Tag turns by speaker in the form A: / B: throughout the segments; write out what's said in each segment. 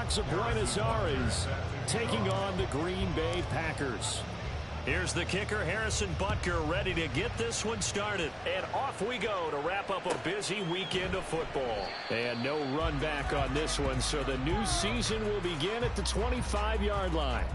A: Bucks of Buenos Aires taking on the Green Bay Packers.
B: Here's the kicker, Harrison Butker, ready to get this one started. And off we go to wrap up a busy weekend of football.
A: And no run back on this one, so the new season will begin at the 25-yard line.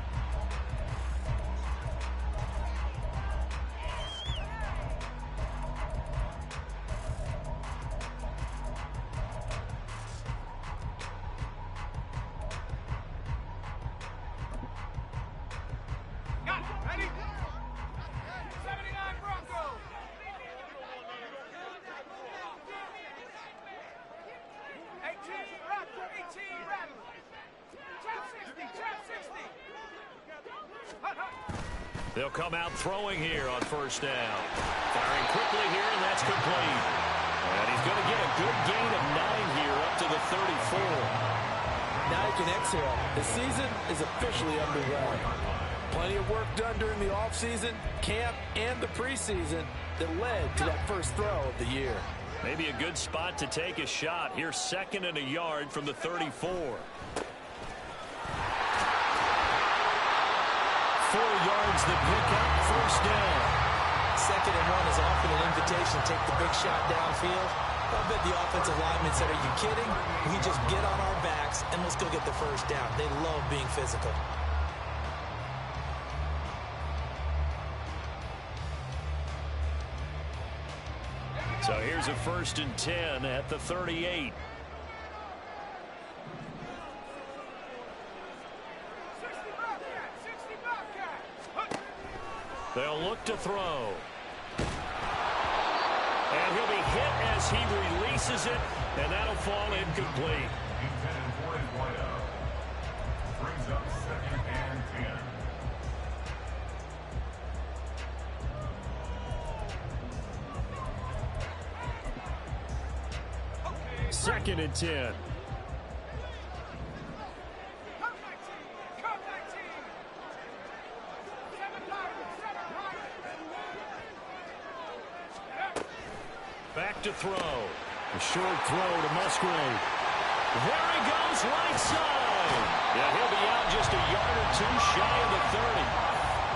B: They'll come out throwing here on first down. Firing quickly here, and that's complete. And he's going to get a good gain of 9 here up to the 34.
C: Now you can exhale. The season is officially underway. Plenty of work done during the offseason, camp, and the preseason that led to that first throw of the year.
B: Maybe a good spot to take a shot. Here's 2nd and a yard from the 34. 4 yards the pickup, first down.
C: 2nd and 1 is often an invitation to take the big shot downfield. I bet the offensive linemen said, are you kidding? We just get on our backs and let's go get the first down. They love being physical.
B: So here's a 1st and 10 at the 38. They'll look to throw. And he'll be hit as he releases it, and that'll fall incomplete.
D: Brings up 2nd and
A: 10. 2nd and 10.
B: Back to throw.
A: A short throw to Musgrave.
B: There he goes, right side. Yeah, he'll be out just a yard or 2 shy of the 30.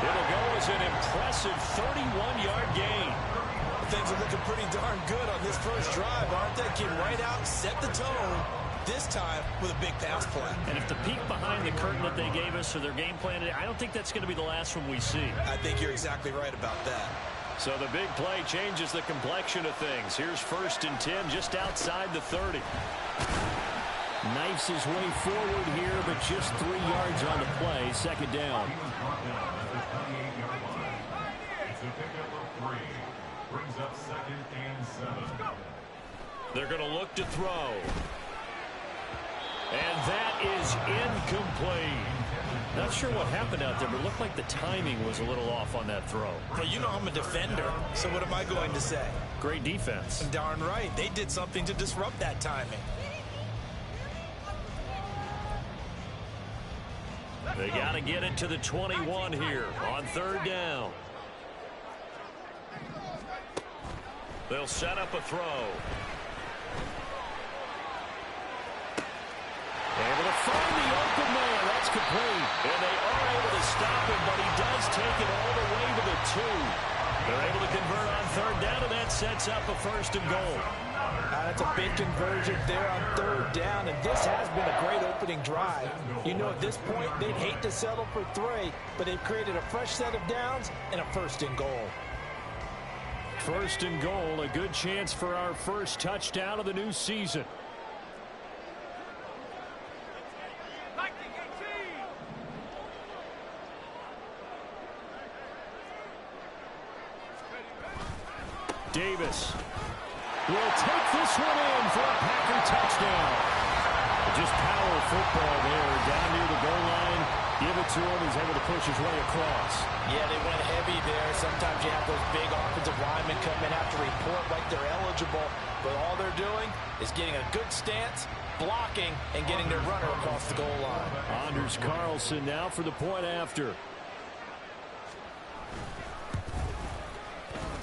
B: It'll go as an impressive 31-yard gain.
C: Things are looking pretty darn good on this first drive, aren't they? Came right out, set the tone, this time with a big pass play.
B: And if the peek behind the curtain that they gave us or their game plan, I don't think that's going to be the last one we see.
C: I think you're exactly right about that.
B: So the big play changes the complexion of things. Here's 1st and 10 just outside the 30.
A: Knifes his way forward here, but just 3 yards on the play. 2nd down.
D: It's a pickup of 3. Brings up 2nd and 7.
B: They're going to look to throw. And that is incomplete. Not sure what happened out there, but it looked like the timing was a little off on that throw.
C: Well, you know I'm a defender, so what am I going to say?
B: Great defense.
C: Darn right. They did something to disrupt that timing.
B: They got to get it to the 21 here on 3rd down. They'll set up a throw. Able to find the open man. That's complete. And they are able to stop him, but he does take it all the way to the 2. They're able to convert on 3rd down, and that sets up a 1st and goal.
C: That's a big conversion there on 3rd down, and this has been a great opening drive. You know, at this point, they'd hate to settle for 3, but they've created a fresh set of downs and a 1st and goal.
A: 1st and goal, a good chance for our first touchdown of the new season. Davis will take this one in for a Packer touchdown. Just power football there, down near the goal line. Give it to him. He's able to push his way across.
C: Yeah, they went heavy there. Sometimes you have those big offensive linemen come in, have to report like they're eligible, but all they're doing is getting a good stance, blocking, and getting their runner across the goal line.
A: Anders Carlson now for the point after.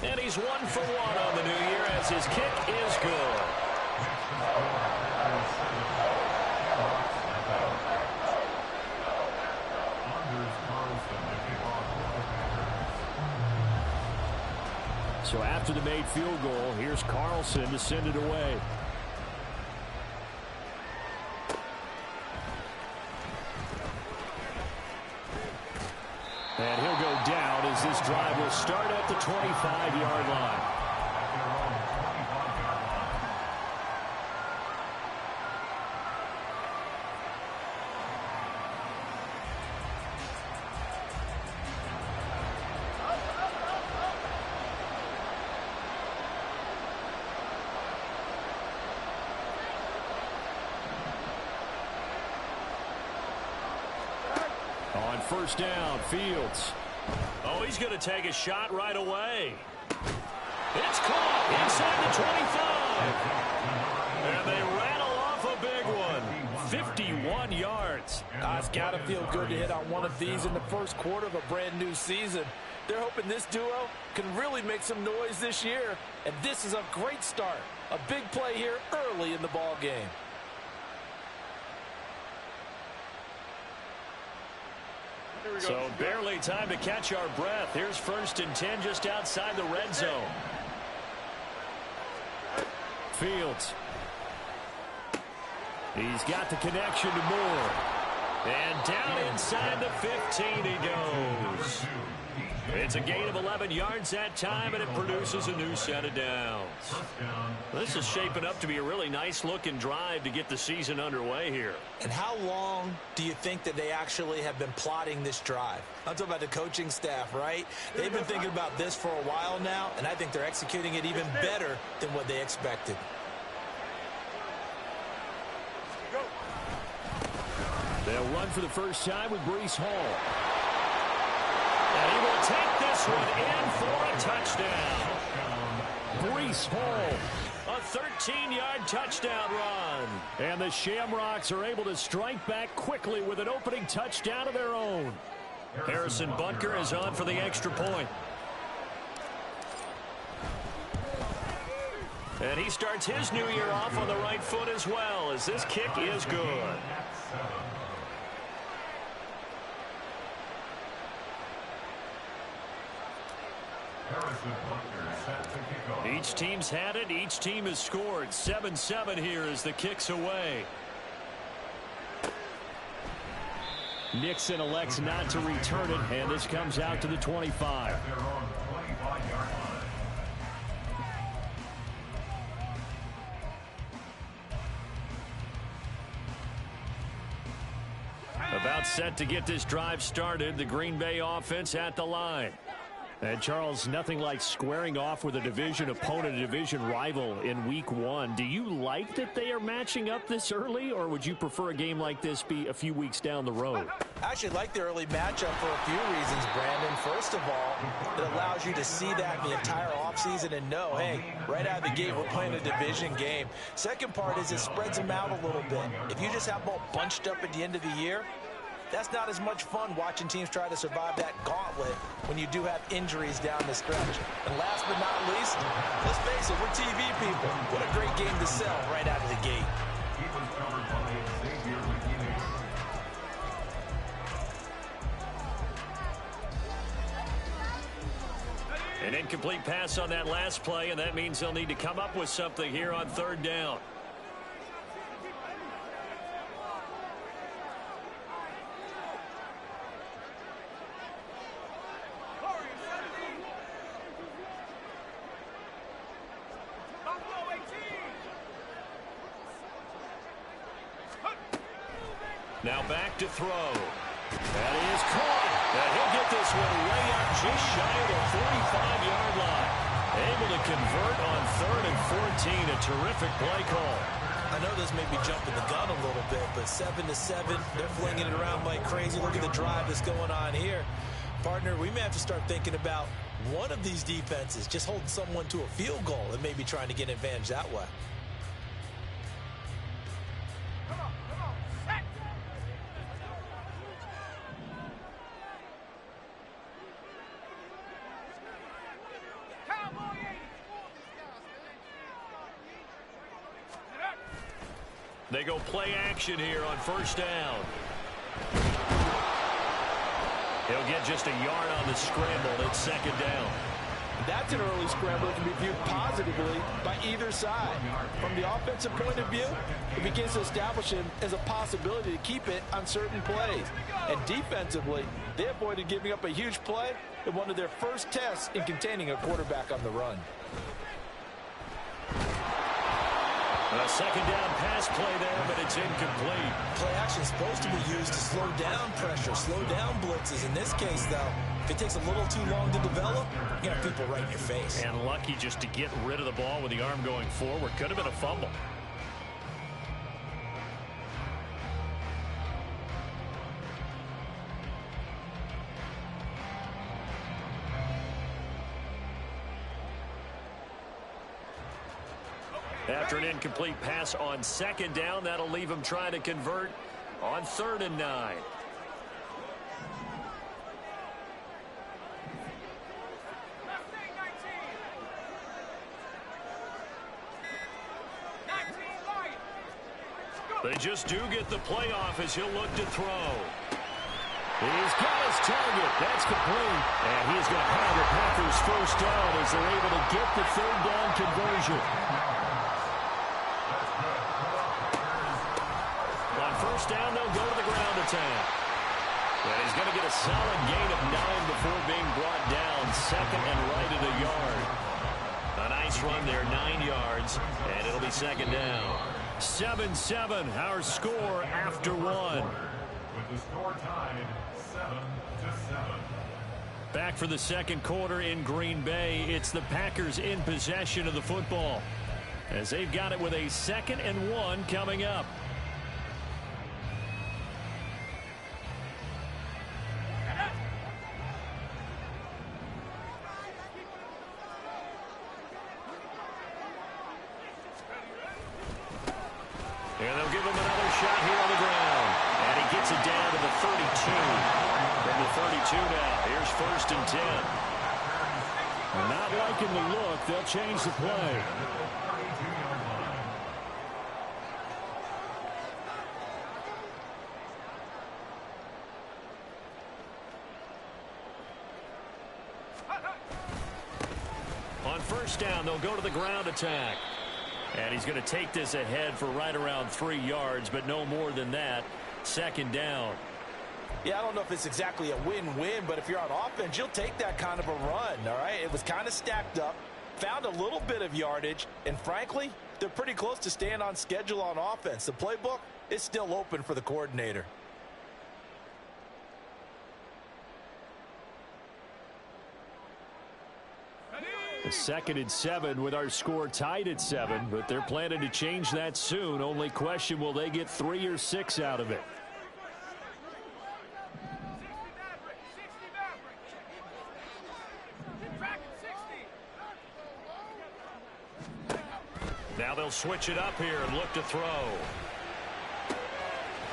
B: And he's 1 for 1 on the new year as his kick is good.
A: So after the made field goal, here's Carlson to send it away. And he'll go down as this drive will start at the 25-yard line. On first down, Fields.
B: Oh, he's going to take a shot right away. It's caught inside the 25. And they rattle off a big one. 51 yards.
C: It's got to feel good to hit on one of these in the first quarter of a brand new season. They're hoping this duo can really make some noise this year. And this is a great start. A big play here early in the ball game.
B: So barely time to catch our breath. Here's 1st and 10 just outside the red zone.
A: Fields. He's got the connection to Moore.
B: And down inside the 15 he goes. It's a gain of 11 yards that time, and it produces a new set of downs. This is shaping up to be a really nice-looking drive to get the season underway here.
C: And how long do you think that they actually have been plotting this drive? I'm talking about the coaching staff, right? They've been thinking about this for a while now, and I think they're executing it even better than what they expected.
A: They'll run for the first time with Breece Hall.
B: And he will take this one in for a touchdown.
A: Breece Hall.
B: A 13-yard touchdown run.
A: And the Shamrocks are able to strike back quickly with an opening touchdown of their own.
B: Harrison Butker is on for the extra point. And he starts his new year off on the right foot as well, as this kick is good. Each team's had it. Each team has scored. 7-7 here as the kick's away.
A: Nixon elects not to return it, and this comes out to the 25.
B: About set to get this drive started. The Green Bay offense at the line.
A: And, Charles, nothing like squaring off with a division opponent, a division rival in Week 1. Do you like that they are matching up this early, or would you prefer a game like this be a few weeks down the road?
C: I actually like the early matchup for a few reasons, Brandon. First of all, it allows you to see that the entire offseason and know, hey, right out of the gate, we're playing a division game. Second part is it spreads them out a little bit. If you just have them all bunched up at the end of the year, that's not as much fun watching teams try to survive that gauntlet when you do have injuries down the stretch. And last but not least, let's face it, we're TV people. What a great game to sell right out of the gate.
B: An incomplete pass on that last play, and that means they'll need to come up with something here on 3rd down. Now back to throw. That is caught. And he'll get this one way out just shy of the 45-yard line. Able to convert on 3rd and 14. A terrific play call.
C: I know this may be jumping the gun a little bit, but 7-7, they're flinging it around like crazy. Look at the drive that's going on here. Partner, we may have to start thinking about one of these defenses just holding someone to a field goal and maybe trying to get an advantage that way.
B: They go play action here on 1st down. He'll get just a yard on the scramble. It's 2nd down.
C: That's an early scramble that can be viewed positively by either side. From the offensive point of view, it begins to establish him as a possibility to keep it on certain plays. And defensively, they avoided giving up a huge play in one of their first tests in containing a quarterback on the run.
B: A second down pass play there, but it's incomplete.
C: Play action is supposed to be used to slow down pressure, slow down blitzes. In this case, though, if it takes a little too long to develop, you have people right in your face.
A: And lucky just to get rid of the ball with the arm going forward. Could have been a fumble. After an incomplete pass on second down, that'll leave him trying to convert on 3rd and 9. They just do get the playoff as he'll look to throw. He's got his target. That's complete. And he's going to have the Packers first down as they're able to get the 3rd down conversion. On first down, they'll go to the ground attack. And he's going to get a solid gain of 9 before being brought down. 2nd and right at a yard. A nice run there, 9 yards, and it'll be 2nd down. 7-7, our score after 1.
D: With the score tied 7-7.
A: Back for the second quarter in Green Bay. It's the Packers in possession of the football as they've got it with a 2nd and 1 coming up. And they'll give him another shot here on the ground. And he gets it down to the 32. From the 32 now, here's 1st and 10. Not liking the look. They'll change the play. On first down, they'll go to the ground attack. And he's going to take this ahead for right around 3 yards, but no more than that. 2nd down.
C: Yeah, I don't know if it's exactly a win-win, but if you're on offense, you'll take that kind of a run, all right? It was kind of stacked up, found a little bit of yardage, and frankly, they're pretty close to staying on schedule on offense. The playbook is still open for the coordinator.
A: A 2nd and 7 with our score tied at 7, but they're planning to change that soon. Only question, will they get 3 or 6 out of it? Now they'll switch it up here and look to throw.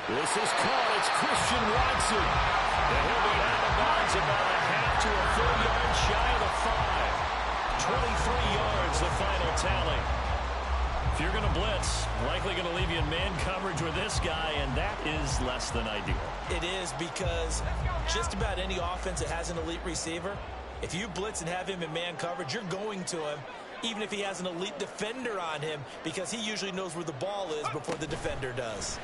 A: This is caught. It's Christian Watson. And he'll be out of bounds about a half to a full yard shy of the 5. 23 yards, the final tally. If you're going to blitz, likely going to leave you in man coverage with this guy, and that is less than ideal.
C: It is, because just about any offense that has an elite receiver, if you blitz and have him in man coverage, you're going to him, even if he has an elite defender on him, because he usually knows where the ball is before the defender does.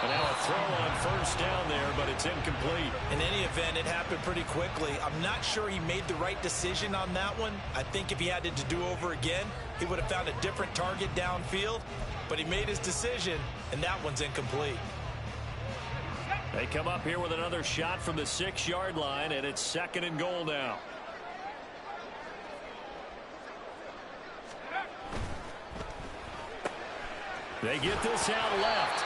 A: And now a throw on first down there, but it's incomplete.
C: In any event, it happened pretty quickly. I'm not sure he made the right decision on that one. I think if he had it to do over again, he would have found a different target downfield. But he made his decision, and that one's incomplete.
A: They come up here with another shot from the 6-yard line, and it's 2nd and goal now. They get this out left.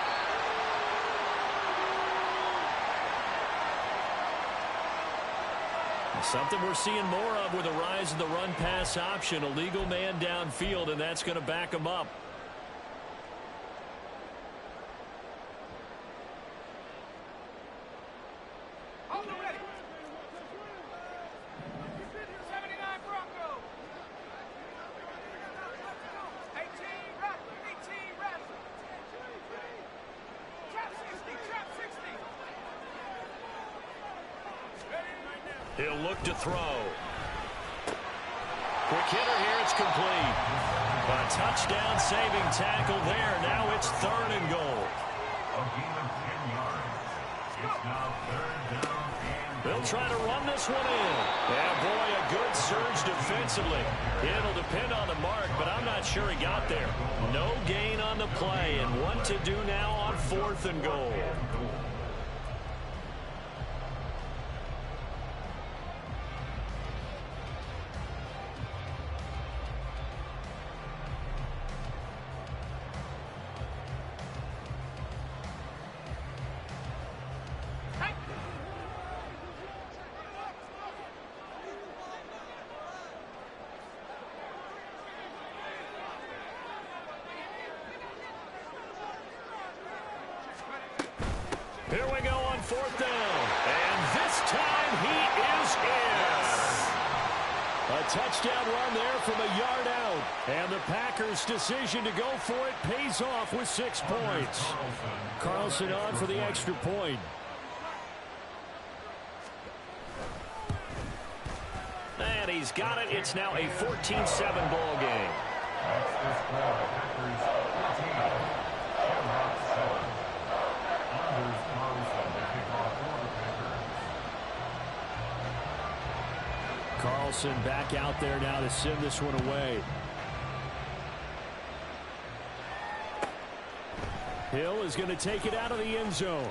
A: Something we're seeing more of with the rise of the run-pass option. A legal man downfield, and that's going to back him up. He'll look to throw.
B: Quick hitter here. It's complete. A touchdown saving tackle there. Now it's 3rd and goal.
D: A gain of 10 yards. It's now 3rd down and
B: They'll try to run this one in. Yeah, boy, a good surge defensively. It'll depend on the mark, but I'm not sure he got there. No gain on the play, and what to do now on 4th and goal. Here we go on 4th down. And this time he is in. A touchdown run there from a yard out. And the Packers' decision to go for it pays off with 6 points. Carlson on for the extra point. And he's got it. It's now a 14-7 ball game.
D: that's the score. Packers 14, Shamrock 7. Anders Carlson to kick off for the Packers.
A: Carlson back out there now to send this one away. Hill is going to take it out of the end zone.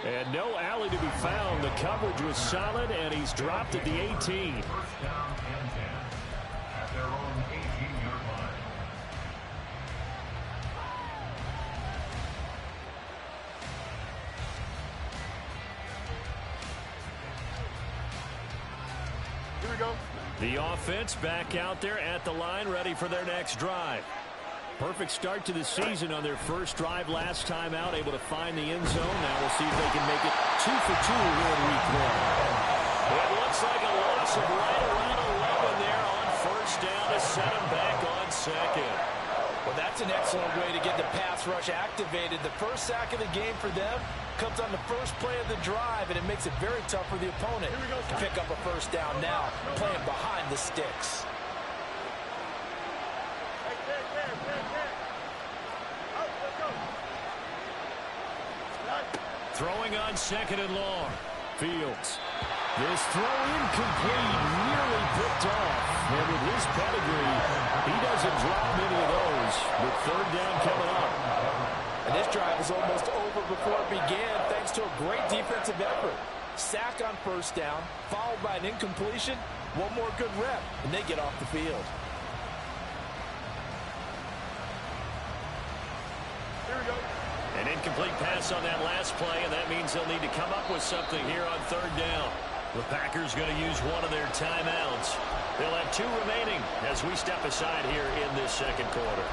A: And no alley to be found. The coverage was solid, and he's dropped at the 18.
D: First down and 10 at their own 18-yard line.
E: Here we go.
A: The offense back out there at the line, ready for their next drive. Perfect start to the season on their first drive last time out, able to find the end zone. Now we'll see if they can make it 2 for 2 here in week 1.
B: It looks like a loss of right around 11 there on first down to set him back on second.
C: Well, that's an excellent way to get the pass rush activated. The first sack of the game for them comes on the first play of the drive, and it makes it very tough for the opponent to pick up a first down now, playing behind the sticks.
B: Throwing on second and long.
A: Fields. This throw incomplete, nearly picked off. And with his pedigree, he doesn't drop many of those. With third down coming up.
C: And this drive was almost over before it began thanks to a great defensive effort. Sack on first down, followed by an incompletion. One more good rep, and they get off the field.
E: Here we go.
B: An incomplete pass on that last play, and that means they'll need to come up with something here on third down. The Packers going to use one of their timeouts. They'll have 2 remaining as we step aside here in this second quarter.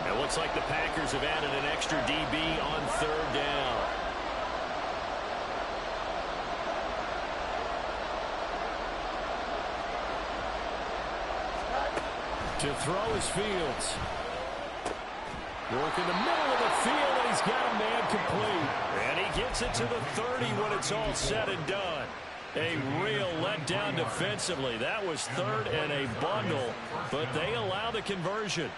B: It looks like the Packers have added an extra DB on third down.
A: To throw is Fields. Work in the middle of the field, and he's got a man complete.
B: And he gets it to the 30 when it's all said and done. A real letdown defensively. That was third and a bundle, but they allow the conversion.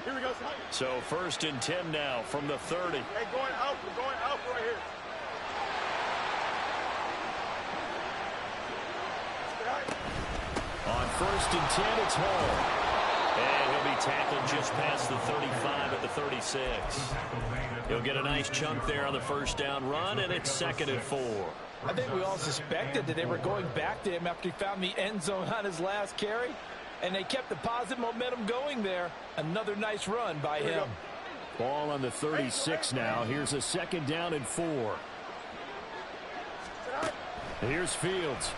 E: Here we go.
B: So first and 10 now from the 30.
E: Hey, going out. We're going out right here.
B: On first and 10, it's Hall. And he'll be tackled just past the 35 at the 36. He'll get a nice chunk there on the first down run, and it's 2nd and 4.
C: I think we all suspected that they were going back to him after he found the end zone on his last carry, and they kept the positive momentum going there. Another nice run by him.
A: Ball on the 36 now. Here's a 2nd down and 4. Here's Fields.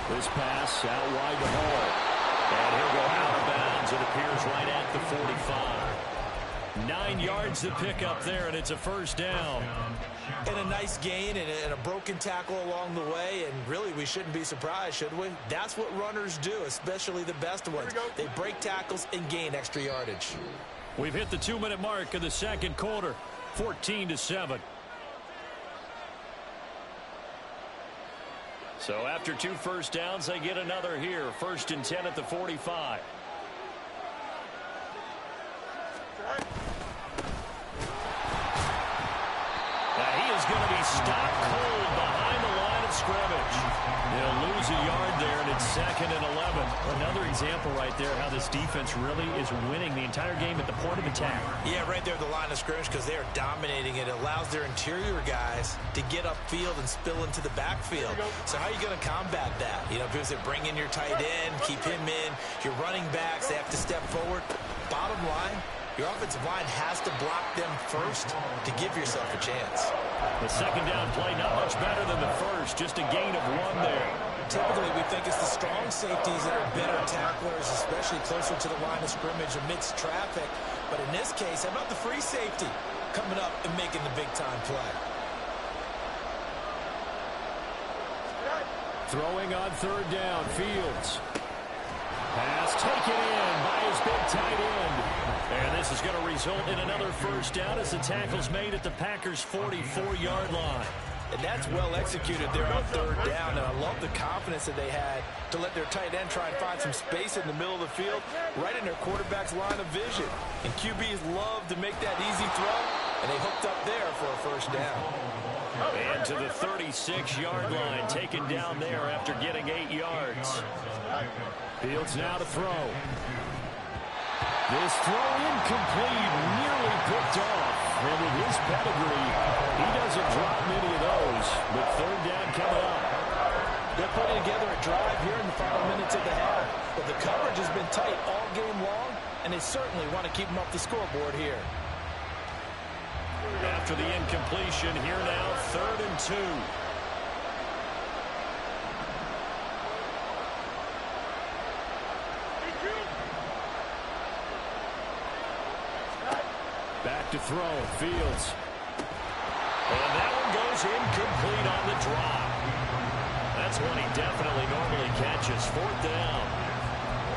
A: This pass out wide to Hall.
B: And he'll go out of bounds. It appears right at the 45. 9 yards to pick up there, and it's a first down.
C: And a nice gain and a broken tackle along the way, and really we shouldn't be surprised, should we? That's what runners do, especially the best ones. They break tackles and gain extra yardage.
B: We've hit the 2-minute mark of the second quarter, 14-7. So after 2 first downs, they get another here. 1st and 10 at the 45. Now he is going to be stopped cold behind the line of scrimmage. They'll lose a yard there, and it's 2nd and 11.
A: Another example right there how this defense really is winning the entire game at the point of attack.
C: Yeah, right there at the line of scrimmage because they are dominating. It allows their interior guys to get upfield and spill into the backfield. So how are you going to combat that? You know, if they bring in your tight end, keep him in, your running backs, they have to step forward. Bottom line, your offensive line has to block them first to give yourself a chance.
B: The second down play not much better than the first, just a gain of 1 there.
C: Typically, we think it's the strong safeties that are better tacklers, especially closer to the line of scrimmage amidst traffic. But in this case, how about the free safety coming up and making the big-time play?
A: Throwing on 3rd down, Fields. Pass taken in by his big tight end.
B: And this is going to result in another first down as the tackle's made at the Packers' 44-yard line.
C: And that's well executed there on 3rd down. And I love the confidence that they had to let their tight end try and find some space in the middle of the field, right in their quarterback's line of vision. And QBs love to make that easy throw, and they hooked up there for a first down.
B: And to the 36-yard line, taken down there after getting 8 yards.
A: Fields now to throw. This throw incomplete, nearly picked off. And with his pedigree, he doesn't drop many of those. But 3rd down coming up.
C: They're putting together a drive here in the final minutes of the half. But the coverage has been tight all game long, and they certainly want to keep them off the scoreboard here.
B: After the incompletion, here now, 3rd and 2.
A: Back to throw, Fields.
B: And that one goes incomplete on the drop. That's one he definitely normally catches. 4th down.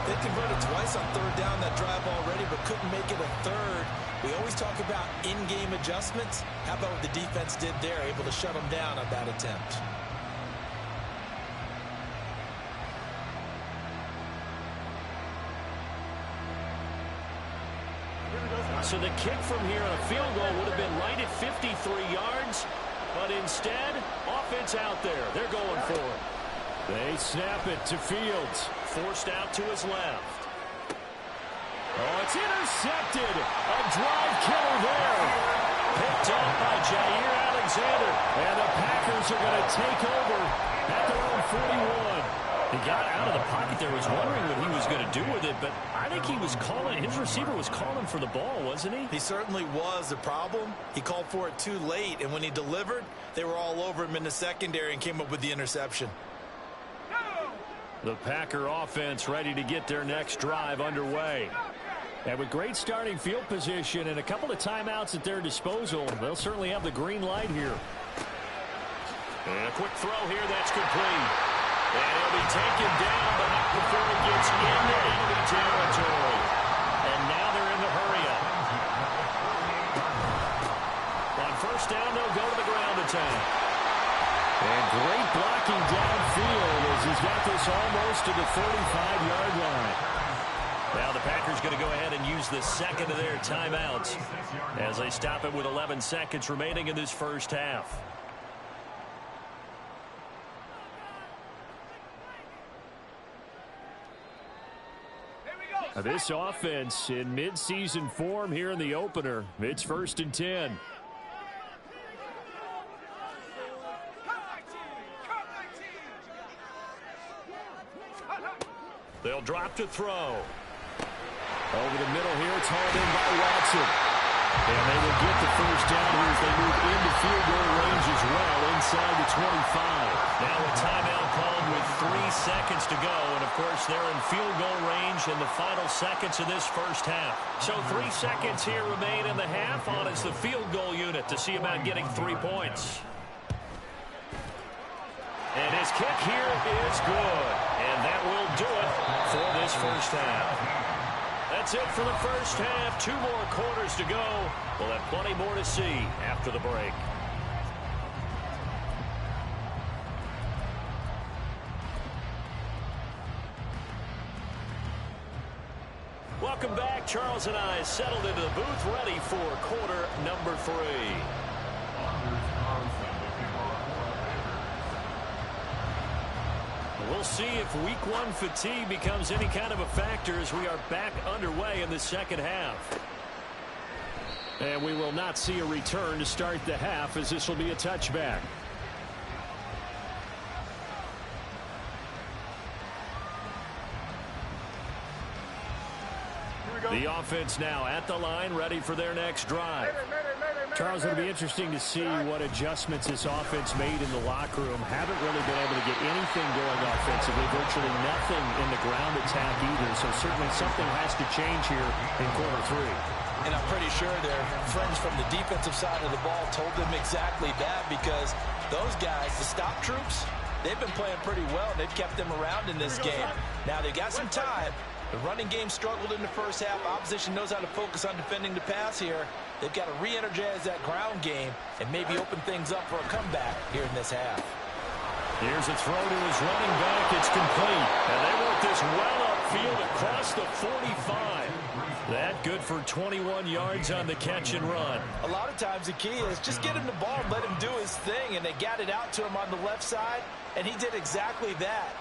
C: They converted twice on 3rd down that drive already, but couldn't make it a 3rd. We always talk about in-game adjustments. How about what the defense did there, able to shut them down on that attempt?
B: So the kick from here on a field goal would have been right at 53 yards, but instead, offense out there. They're going for it.
A: They snap it to Fields.
B: Forced out to his left.
A: Oh, it's intercepted. A drive killer there.
B: Picked up by Jair Alexander.
A: And the Packers are going to take over at their own 41.
B: He got out of the pocket there, was wondering what he was going to do with it, but I think he was calling, his receiver was calling for the ball, wasn't he?
C: He certainly was. The problem, he called for it too late, and when he delivered, they were all over him in the secondary and came up with the interception.
B: The Packer offense ready to get their next drive underway.
A: And with great starting field position and a couple of timeouts at their disposal, they'll certainly have the green light here.
B: And a quick throw here, that's complete. And he'll be taken down, but not before he gets into enemy territory. And now they're in the hurry-up. On 1st down, they'll go to the ground attack.
A: And great blocking downfield as he's got this almost to the 45-yard line.
B: Now the Packers going to go ahead and use the second of their timeouts as they stop it with 11 seconds remaining in this first half.
A: This offense in midseason form here in the opener. It's 1st and 10.
B: They'll drop to throw.
A: Over the middle here, it's hauled in by Watson. And they will get the first down here as they move into field goal range as well, inside the 25.
B: Now a timeout called with 3 seconds to go. And, of course, they're in field goal range in the final seconds of this first half. So 3 seconds here remain in the half on as the field goal unit to see about getting 3 points. And his kick here is good. And that will do it for this first half. That's it for the first half. 2 more quarters to go. We'll have plenty more to see after the break. Welcome back. Charles and I settled into the booth, ready for quarter number 3. We'll see if week 1 fatigue becomes any kind of a factor as we are back underway in the second half.
A: And we will not see a return to start the half, as this will be a touchback. The offense now at the line, ready for their next drive. Charles, it'll be interesting to see what adjustments this offense made in the locker room. Haven't really been able to get anything going offensively, virtually nothing in the ground attack either. So certainly something has to change here in quarter 3.
C: And I'm pretty sure their friends from the defensive side of the ball told them exactly that, because those guys, the stop troops, they've been playing pretty well, and they've kept them around in this game. Now they got some time. The running game struggled in the first half. Opposition knows how to focus on defending the pass here. They've got to re-energize that ground game and maybe open things up for a comeback here in this half.
A: Here's a throw to his running back. It's complete.
B: And they work this well upfield across the 45. That good for 21 yards on the catch and run.
C: A lot of times the key is just get him the ball and let him do his thing, and they got it out to him on the left side, and he did exactly that.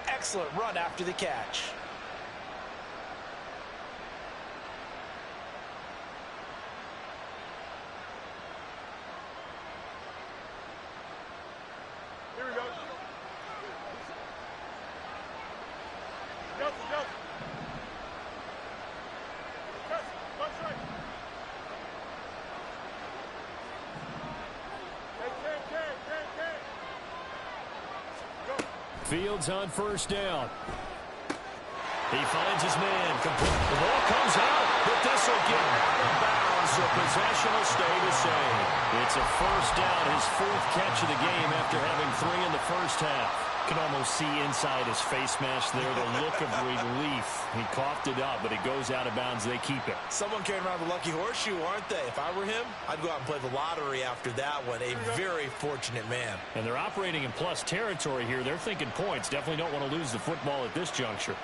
C: Excellent run after the catch.
E: Here we go. Go. Left side. Hey, Go.
A: Fields on first down.
B: He finds his man. The ball comes out, but this will get out of bounds, so possession will stay the same.
A: It's a first down, his 4th catch of the game after having 3 in the first half. Can almost see inside his face mask there, the look of relief. He coughed it up, but it goes out of bounds. They keep it.
C: Someone carrying around the lucky horseshoe, aren't they? If I were him, I'd go out and play the lottery after that one. A very fortunate man.
A: And they're operating in plus territory here. They're thinking points. Definitely don't want to lose the football at this juncture.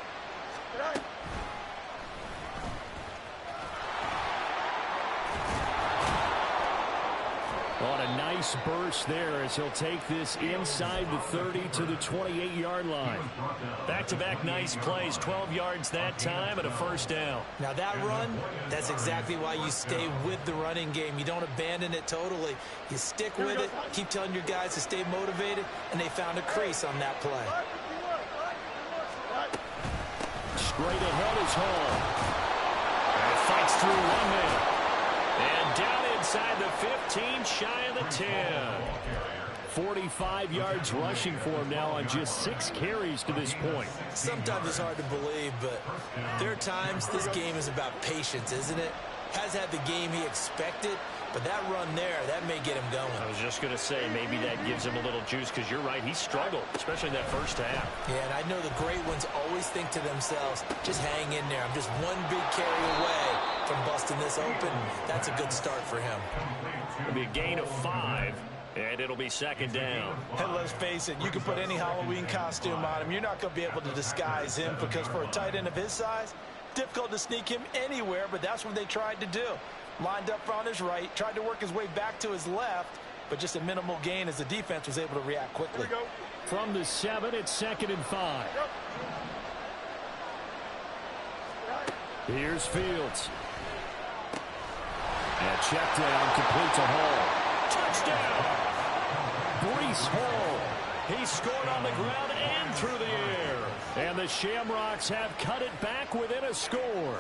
A: On a nice burst there as he'll take this inside the 30 to the 28-yard line.
B: Back-to-back nice plays, 12 yards that time and a first down.
C: Now that run, that's exactly why you stay with the running game. You don't abandon it totally. You stick with it, keep telling your guys to stay motivated, and they found a crease on that play.
A: Straight ahead is Hall.
B: And fights through 1 man. And down inside the 15, shy of the 10.
A: 45 yards rushing for him now on just 6 carries to this point.
C: Sometimes it's hard to believe, but there are times this game is about patience, isn't it? Has had the game he expected, but that run there, that may get him going.
A: I was just going to say, maybe that gives him a little juice, because you're right, he struggled, especially in that first half.
C: Yeah, and I know the great ones always think to themselves, just hang in there. I'm just one big carry away from busting this open. That's a good start for him.
B: It'll be a gain of 5, and it'll be second down.
C: And let's face it, you can put any Halloween costume on him. You're not going to be able to disguise him, because for a tight end of his size, difficult to sneak him anywhere, but that's what they tried to do. Lined up on his right, tried to work his way back to his left, but just a minimal gain as the defense was able to react quickly.
A: From the 7, it's 2nd and 5. Here's Fields. And check down, complete to Hall.
B: Touchdown!
A: Breece Hall.
B: He scored on the ground and through the air.
A: And the Shamrocks have cut it back within a score.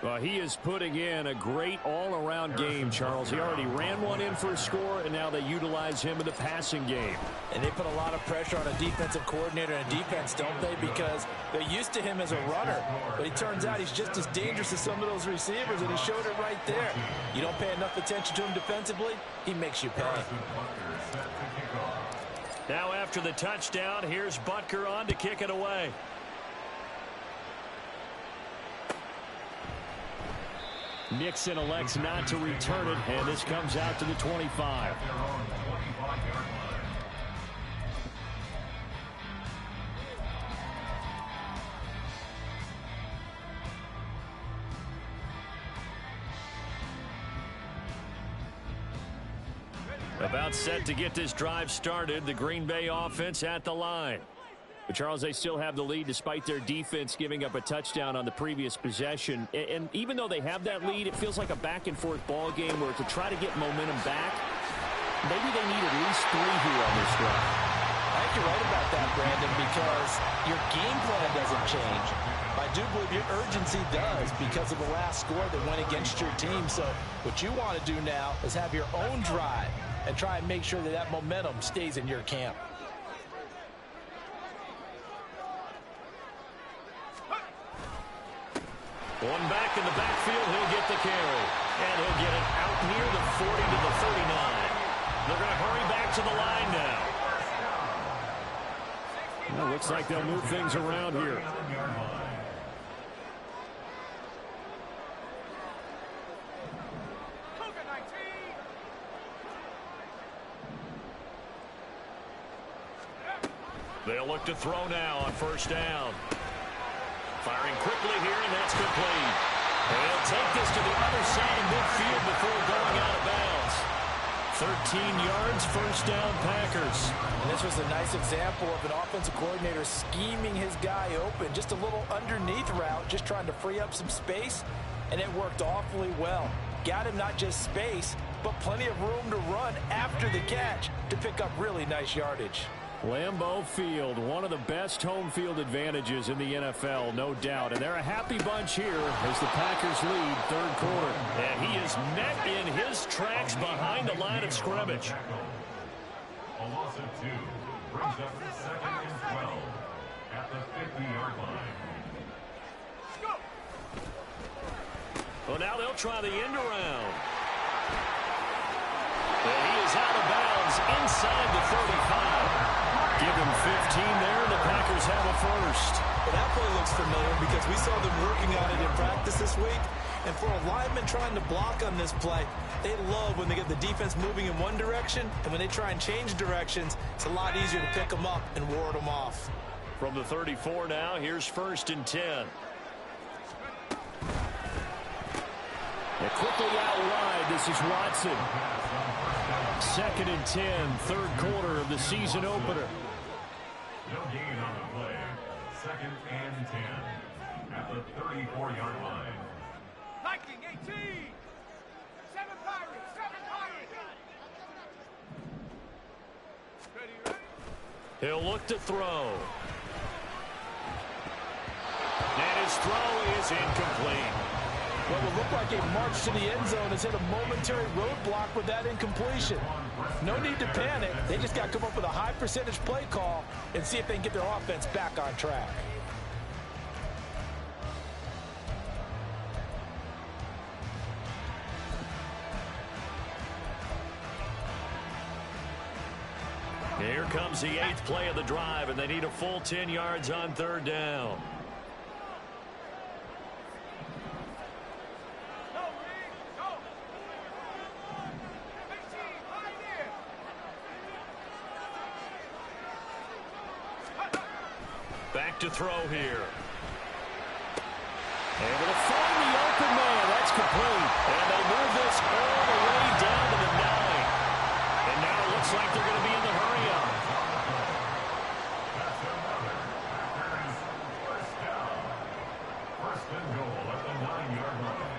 A: Well, he is putting in a great all-around game, Charles. He already ran one in for a score, and now they utilize him in the passing game.
C: And they put a lot of pressure on a defensive coordinator and defense, don't they? Because they're used to him as a runner. But it turns out he's just as dangerous as some of those receivers, and he showed it right there. You don't pay enough attention to him defensively, he makes you pay.
B: Now after the touchdown, here's Butker on to kick it away.
A: Nixon elects not to return it, and this comes out to the 25. About set to get this drive started. The Green Bay offense at the line. But Charles, they still have the lead despite their defense giving up a touchdown on the previous possession. And even though they have that lead, it feels like a back-and-forth ball game where to try to get momentum back, maybe they need at least 3 here on this drive.
C: I think you're right about that, Brandon, because your game plan doesn't change. I do believe your urgency does because of the last score that went against your team. So what you want to do now is have your own drive and try and make sure that that momentum stays in your camp.
B: One back in the backfield, he'll get the carry. And he'll get it out near the 40 to the 39. They're going to hurry back to the line now.
A: Well, looks like they'll move things around here.
B: They'll look to throw now on first down. Firing quickly here, and that's complete. They'll take this to the other side of midfield before going out of bounds. 13 yards, first down, Packers.
C: And this was a nice example of an offensive coordinator scheming his guy open. Just a little underneath route, just trying to free up some space, and it worked awfully well. Got him not just space, but plenty of room to run after the catch to pick up really nice yardage.
A: Lambeau Field, one of the best home field advantages in the NFL, no doubt. And they're a happy bunch here as the Packers lead third quarter.
B: And he is met in his tracks behind the line of scrimmage.
D: A loss of 2 brings up 2nd and 12 at the 50-yard line.
B: Well, now they'll try the end around. And he is out of bounds inside the 35.
A: Give him 15 there, and the Packers have a first.
F: Well, that play looks familiar because we saw them working on it in practice this week. And for a lineman trying to block on this play, they love when they get the defense moving in one direction, and when they try and change directions, it's a lot easier to pick them up and ward them off.
B: From the 34 now, here's 1st and 10.
A: And quickly out wide, this is Watson. 2nd and 10, third quarter of the season opener.
D: No gain on the play. 2nd and 10 at the 34-yard line.
E: Viking 18. 7 Pirates. 7 Pirates. Ready.
B: He'll look to throw. And his throw is incomplete.
C: What will look like a march to the end zone has hit a momentary roadblock with that incompletion. No need to panic. They just got to come up with a high percentage play call and see if they can get their offense back on track.
B: Here comes the 8th play of the drive, and they need a full 10 yards on third down. Back to throw here.
A: Able to find the open man. That's complete.
B: And they'll move this all the way down to the 9. And now it looks like they're going to be in the hurry-up.
D: That's another Packers first down. 1st and goal at the 9-yard line.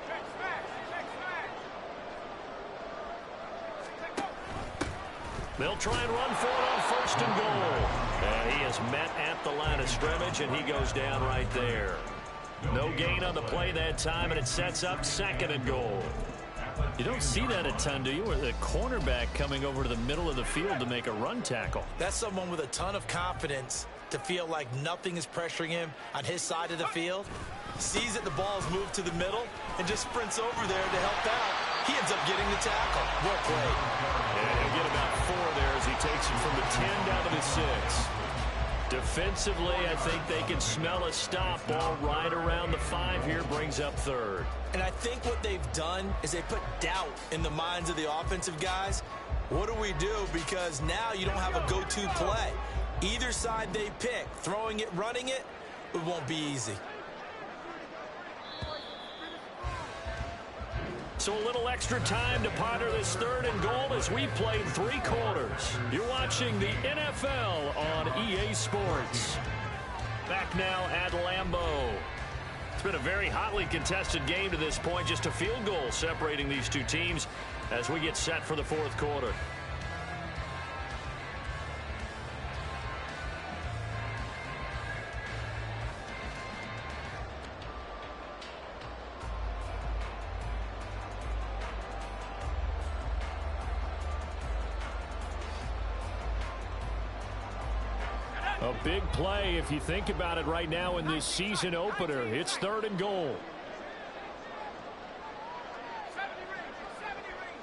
E: Check smash. Check smash.
B: They'll try and run for it on 1st and goal. He is met at the line of scrimmage, and he goes down right there. No gain on the play that time, and it sets up 2nd and goal.
A: You don't see that a ton, do you? Where the cornerback coming over to the middle of the field to make a run tackle.
F: That's someone with a ton of confidence to feel like nothing is pressuring him on his side of the field. Sees that the ball's moved to the middle and just sprints over there to help out. He ends up getting the tackle. Well played.
B: And he'll get about 4 there as he takes it from the 10 down to the 6.
A: Defensively, I think they can smell a stop. Ball right around the 5 here, brings up 3rd.
F: And I think what they've done is they put doubt in the minds of the offensive guys. What do we do? Because now you don't have a go-to play. Either side they pick, throwing it, running it, it won't be easy.
A: So a little extra time to ponder this 3rd and goal as we played 3 quarters. You're watching the NFL on EA Sports. Back now at Lambeau. It's been a very hotly contested game to this point. Just a field goal separating these two teams as we get set for the 4th quarter. A big play if you think about it right now in this season opener. It's 3rd and goal.
E: 70 range, 70 range.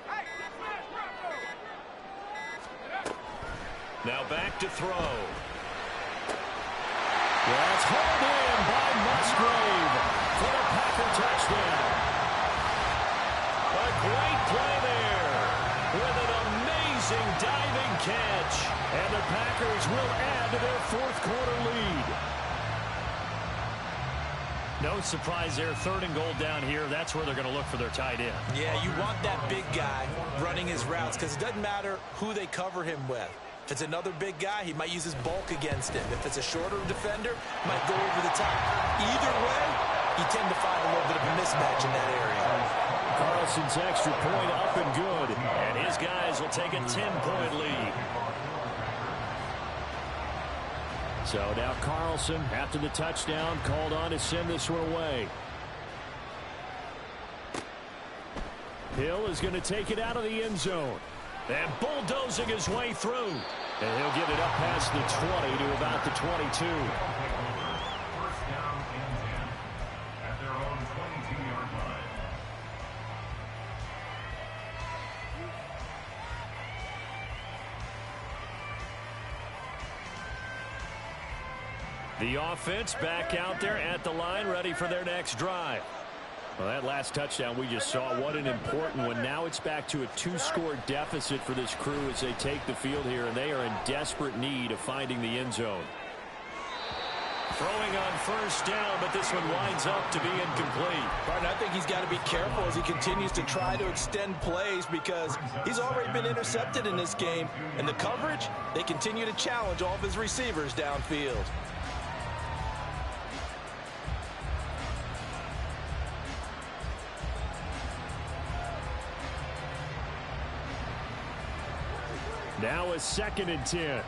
E: Hey,
A: Now back to throw. That's hauled in by Musgrave for the Packer touchdown. A great play there with an amazing diving catch. And the Packers will add to their 4th quarter lead. No surprise there, 3rd and goal down here. That's where they're going to look for their tight end.
F: Yeah, you want that big guy running his routes because it doesn't matter who they cover him with. If it's another big guy, he might use his bulk against him. If it's a shorter defender, might go over the top. Either way, you tend to find a little bit of a mismatch in that area.
A: Carlson's extra point up and good. And his guys will take a 10-point lead. So now Carlson, after the touchdown, called on to send this one away. Hill is going to take it out of the end zone. And bulldozing his way through. And he'll get it up past the 20 to about the 22.
D: 1st down and 10 at their own 22-yard line.
A: The offense back out there at the line, ready for their next drive. Well, that last touchdown we just saw, what an important one. Now it's back to a 2-score deficit for this crew as they take the field here, and they are in desperate need of finding the end zone.
B: Throwing on 1st down, but this one winds up to be incomplete.
F: Right, and I think he's got to be careful as he continues to try to extend plays because he's already been intercepted in this game. And the coverage, they continue to challenge all of his receivers downfield.
A: Now a 2nd and 10.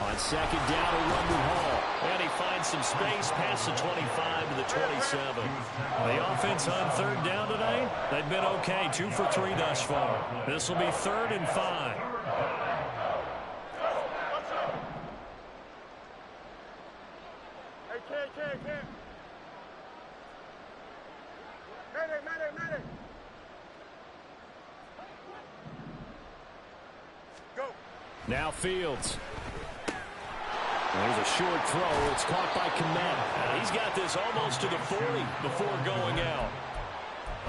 A: On 2nd down, a run to Hall.
B: And he finds some space past the 25 to the 27.
A: The offense on 3rd down tonight, they've been okay. 2 for 3 thus far. This will be 3rd and 5.
E: Hey, kid. Medic. Go.
A: Now Fields. There's a short throw. It's caught by Kmet.
B: He's got this almost to the 40 before going out.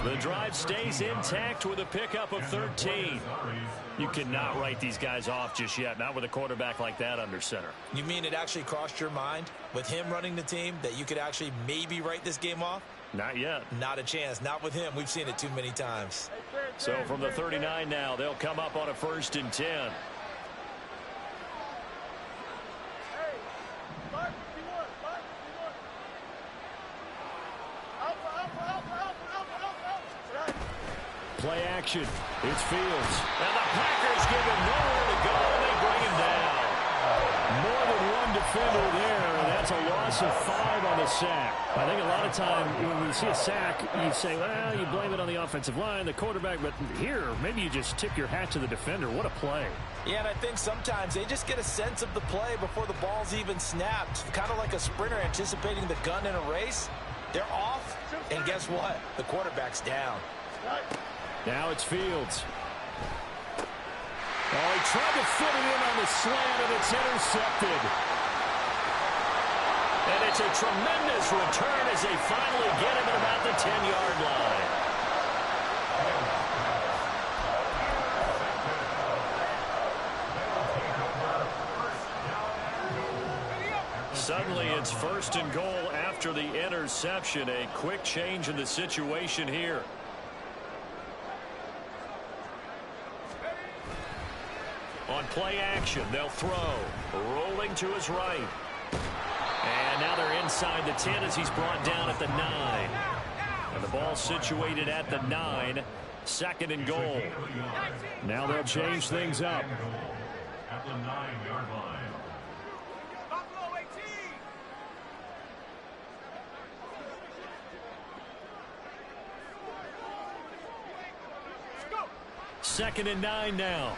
B: The drive stays intact with a pickup of 13.
A: You cannot write these guys off just yet, not with a quarterback like that under center.
F: You mean it actually crossed your mind with him running the team that you could actually maybe write this game off?
A: Not yet.
F: Not a chance. Not with him. We've seen it too many times.
B: So from the 39 now, they'll come up on a 1st and 10.
A: Play action. It's Fields.
B: And the Packers give him nowhere to go, and they bring him down.
A: More than one defender there, and that's a loss of 5 on the sack. I think a lot of time when we see a sack, you say, well, you blame it on the offensive line, the quarterback, but here, maybe you just tip your hat to the defender. What a play.
C: Yeah, and I think sometimes they just get a sense of the play before the ball's even snapped. Kind of like a sprinter anticipating the gun in a race. They're off, and guess what? The quarterback's down.
A: Now it's Fields. Oh, he tried to fit it in on the slant, and it's intercepted.
B: And it's a tremendous return as they finally get him at about the 10-yard line. Suddenly it's 1st and goal after the interception. A quick change in the situation here. On play action, they'll throw. Rolling to his right. And now they're inside the 10 as he's brought down at the 9. And the ball situated at the 9. 2nd and goal.
A: Now they'll change things up.
D: At the 9-yard line.
E: Buffalo 18.
B: 2nd and 9 now.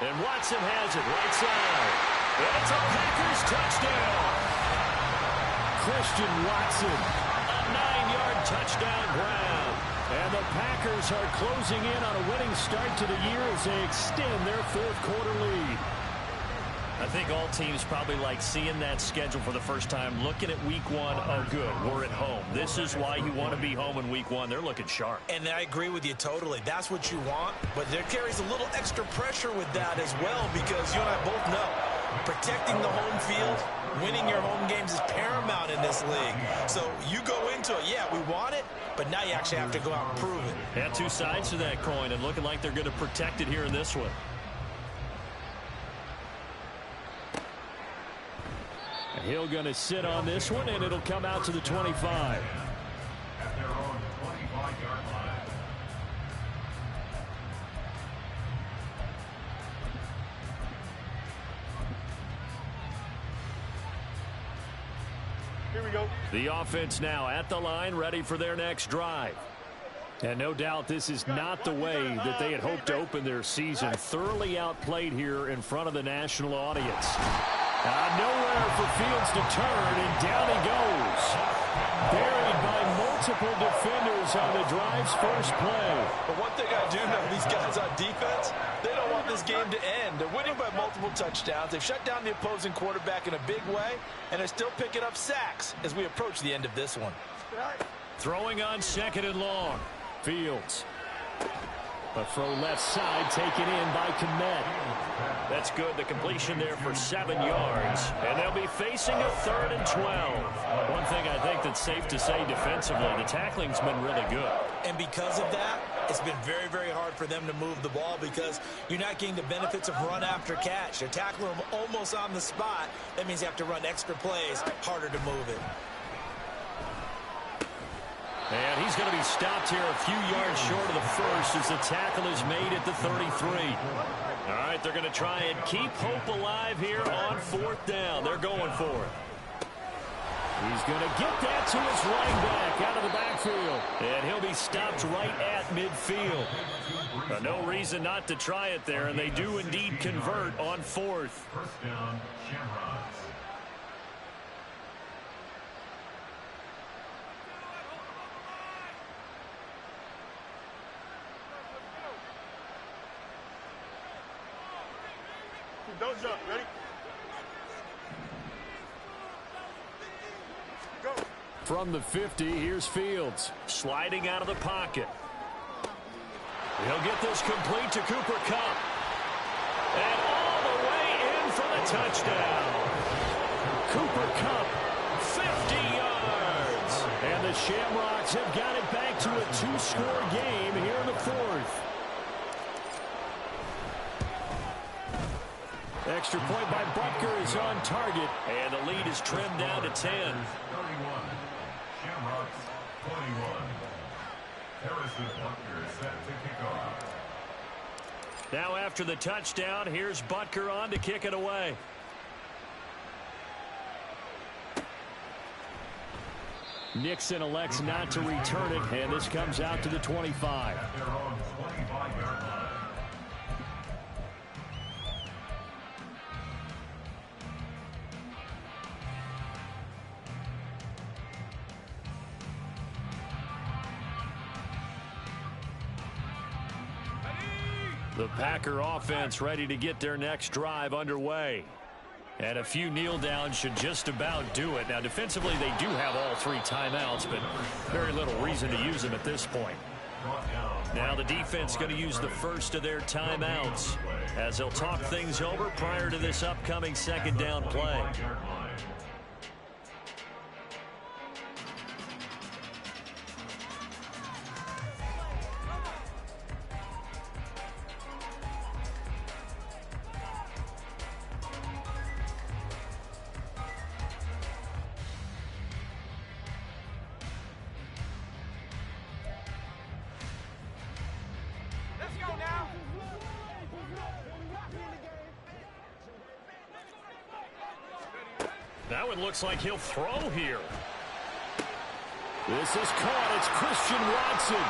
B: And Watson has it right side. And it's a Packers touchdown.
A: Christian Watson.
B: A 9-yard touchdown grab.
A: And the Packers are closing in on a winning start to the year as they extend their 4th quarter lead.
B: I think all teams probably like seeing that schedule for the first time, looking at week 1. Oh, good, we're at home. This is why you want to be home in week 1. They're looking sharp.
F: And I agree with you totally. That's what you want. But there carries a little extra pressure with that as well, because you and I both know protecting the home field, winning your home games is paramount in this league. So you go into it, yeah, we want it, but now you actually have to go out and prove it.
B: Had 2 sides to that coin, and looking like they're going to protect it here in this one.
A: Hill going to sit on this one, and it'll come out to the 25.
D: At their own 25-yard line.
E: Here we go.
A: The offense now at the line, ready for their next drive. And no doubt this is not the way that they had hoped to open their season. Thoroughly outplayed here in front of the national audience. Nowhere for Fields to turn, and down he goes. Buried by multiple defenders on the drive's first play.
F: But one thing I do know, these guys on defense, they don't want this game to end. They're winning by multiple touchdowns. They've shut down the opposing quarterback in a big way, and they're still picking up sacks as we approach the end of this one.
B: Throwing on 2nd and long.
A: Fields. A throw left side taken in by Kmet.
B: That's good. The completion there for 7 yards. And they'll be facing a 3rd and 12. One thing I think that's safe to say defensively, the tackling's been really good.
F: And because of that, it's been very, very hard for them to move the ball because you're not getting the benefits of run after catch. They're tackling them almost on the spot. That means you have to run extra plays, harder to move it.
B: And he's going to be stopped here a few yards short of the first as the tackle is made at the 33. All right, they're going to try and keep hope alive here on 4th down. They're going for it.
A: He's going to get that to his running back out of the backfield.
B: And he'll be stopped right at midfield. No reason not to try it there, and they do indeed convert on 4th.
D: First down, Shamrocks.
E: Don't jump. Ready? Go.
A: From the 50, here's Fields.
B: Sliding out of the pocket. He'll get this complete to Cooper Kupp. And all the way in for the touchdown.
A: Cooper Kupp, 50 yards. And the Shamrocks have got it back to a 2-score game here in the 4th. Extra point by Butker is on target.
B: And the lead is trimmed down to 10.
D: 31. Shamrocks 21. Harrison Butker set to kick off.
B: Now after the touchdown, here's Butker on to kick it away.
A: Nixon elects not to return it, and this comes out to the 25.
D: At their own 25-yard line.
B: The Packer offense ready to get their next drive underway. And a few kneel downs should just about do it. Now, defensively, they do have all 3 timeouts, but very little reason to use them at this point. Now the defense going to use the first of their timeouts as they'll talk things over prior to this upcoming second down play. That one looks like he'll throw here.
A: This is caught. It's Christian Watson.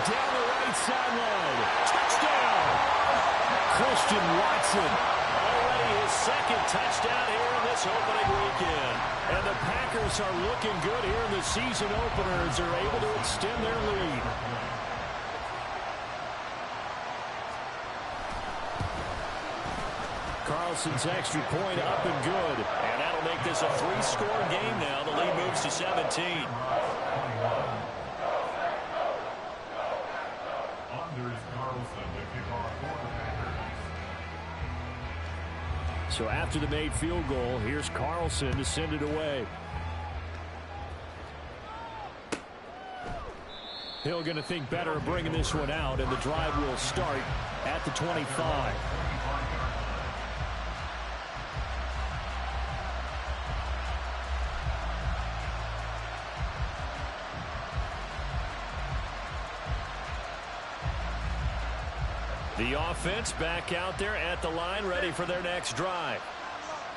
A: Down the right sideline. Touchdown! Christian Watson.
B: Already his second touchdown here in this opening weekend.
A: And the Packers are looking good here in the season opener as they're able to extend their lead. Carlson's extra point up and good.
B: And that'll make this a 3-score game now. The lead moves to 17.
A: So after the made field goal, here's Carlson to send it away. Hill going to think better of bringing this one out, and the drive will start at the 25. The offense back out there at the line, ready for their next drive.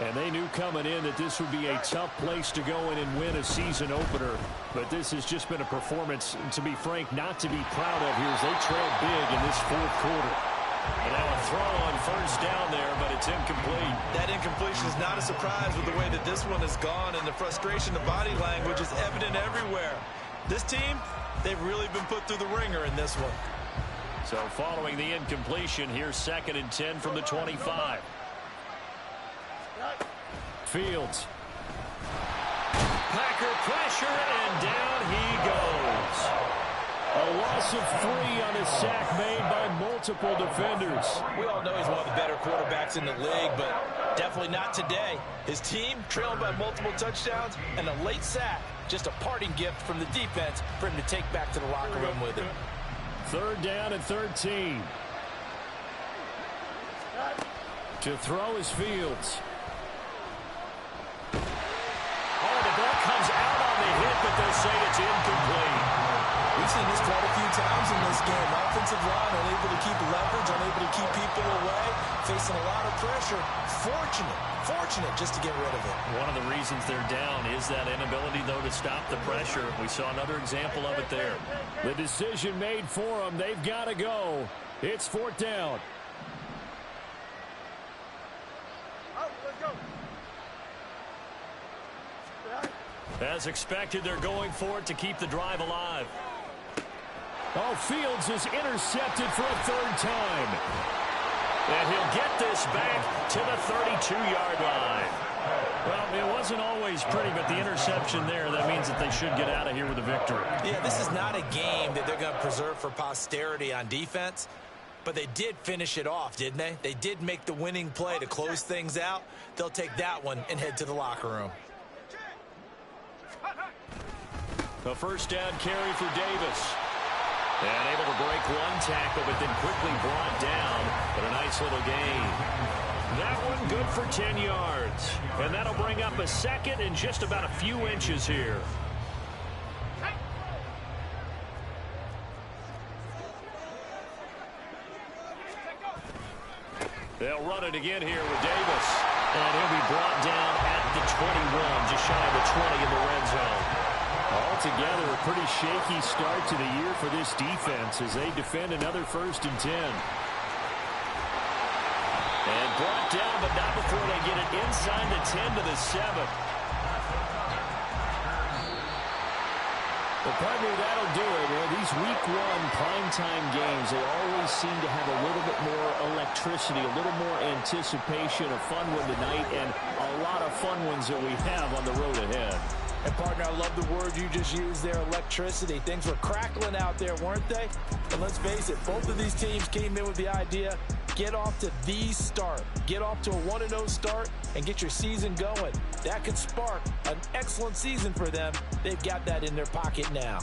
A: And they knew coming in that this would be a tough place to go in and win a season opener. But this has just been a performance, to be frank, not to be proud of here as they trailed big in this fourth quarter.
B: And now a throw on first down there, but it's incomplete.
F: That incompletion is not a surprise with the way that this one has gone, and the frustration, the body language is evident everywhere. This team, they've really been put through the ringer in this one.
B: So following the incompletion, here's 2nd and 10 from the 25.
A: Fields.
B: Packer pressure, and down he goes.
A: A loss of 3 on a sack made by multiple defenders.
C: We all know he's one of the better quarterbacks in the league, but definitely not today. His team trailing by multiple touchdowns and a late sack. Just a parting gift from the defense for him to take back to the locker room with him.
A: 3rd down and 13. To throw is Fields.
B: Oh, the ball comes out on the hit, but they say it's incomplete.
F: We've seen this quite a few times in this game. Offensive line unable to keep leverage, unable to keep people away, facing a lot of pressure. Fortunate just to get rid of it.
B: One of the reasons they're down is that inability, though, to stop the pressure. We saw another example of it there.
A: The decision made for them. They've got to go. It's 4th down.
B: As expected, they're going for it to keep the drive alive.
A: Oh, Fields is intercepted for a 3rd time.
B: And he'll get this back to the 32-yard line. Well, it wasn't always pretty, but the interception there, that means that they should get out of here with a victory.
C: Yeah, this is not a game that they're going to preserve for posterity on defense, but they did finish it off, didn't they? They did make the winning play to close things out. They'll take that one and head to the locker room.
B: A first down carry for Davis. And able to break one tackle, but then quickly brought down. But a nice little gain. That one good for 10 yards. And that'll bring up a 2nd and just about a few inches here. They'll run it again here with Davis.
A: And he'll be brought down at the 21, just shy of the 20 in the red zone. Altogether, a pretty shaky start to the year for this defense as they defend another 1st and 10.
B: And brought down, but not before they get it inside the 10 to the 7.
A: Well, partner, that'll do it. You know, these week 1 primetime games, they always seem to have a little bit more electricity, a little more anticipation, a fun one tonight, and a lot of fun ones that we have on the road ahead.
C: And, partner, I love the word you just used there, electricity. Things were crackling out there, weren't they? And let's face it, both of these teams came in with the idea, get off to the start. Get off to a 1-0 start and get your season going. That could spark an excellent season for them. They've got that in their pocket now.